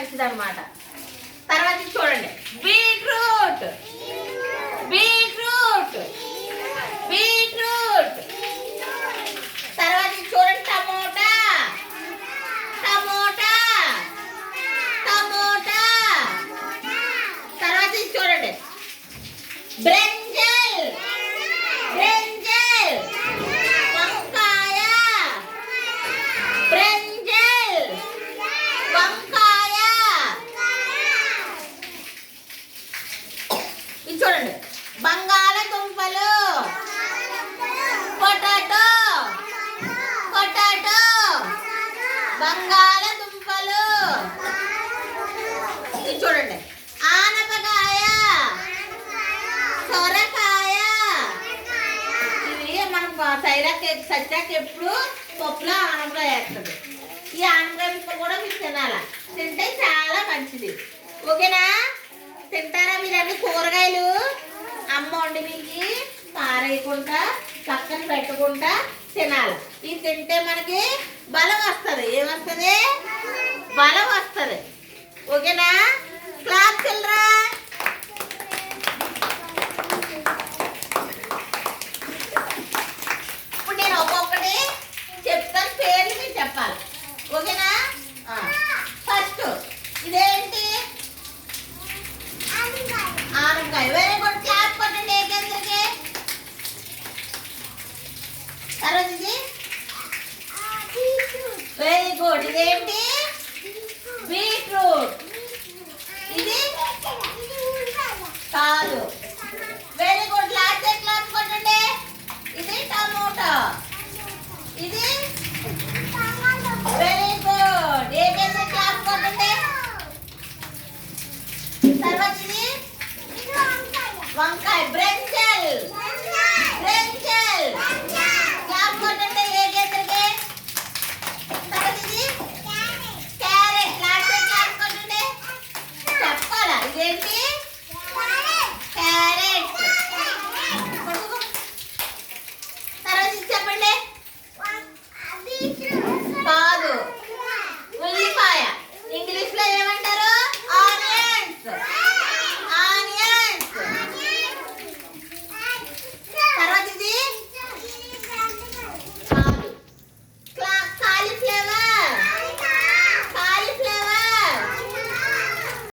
మంచిది అన్నమాట. తర్వాత చూడండి బీట్రూట్ బీట్రూట్ బీట్రూట్. తర్వాత చూడండి టమోటా టమోటా టమోటా. తర్వాత చూడండి బ్రింజల్ బ్రింజల్ వంకాయ బ్రింజల్ వంకాయ. ఇది చూడండి బంగాళదుంపలు పొటాటో పొటాటో బంగాళదుంపలు. ఇది చూడండి ఆనపకాయ సొరకాయ. ఇవి మనం సచ్చాక ఎప్పుడు పప్పులో ఆనపకాయ వేస్తుంది. ఈ ఆనపకాయ ముక్క కూడా మీరు తినాలా, తింటే చాలా మంచిది. ఓకేనా? తింటారా మీరు అన్ని కూరగాయలు? అమ్మ వండి మీకు పారేయకుండా పక్కన పెట్టుకుంటా తినాలి. ఇది తింటే మనకి బలం వస్తుంది. ఏమొస్తుంది? బలం వస్తుంది. ఓకేనా?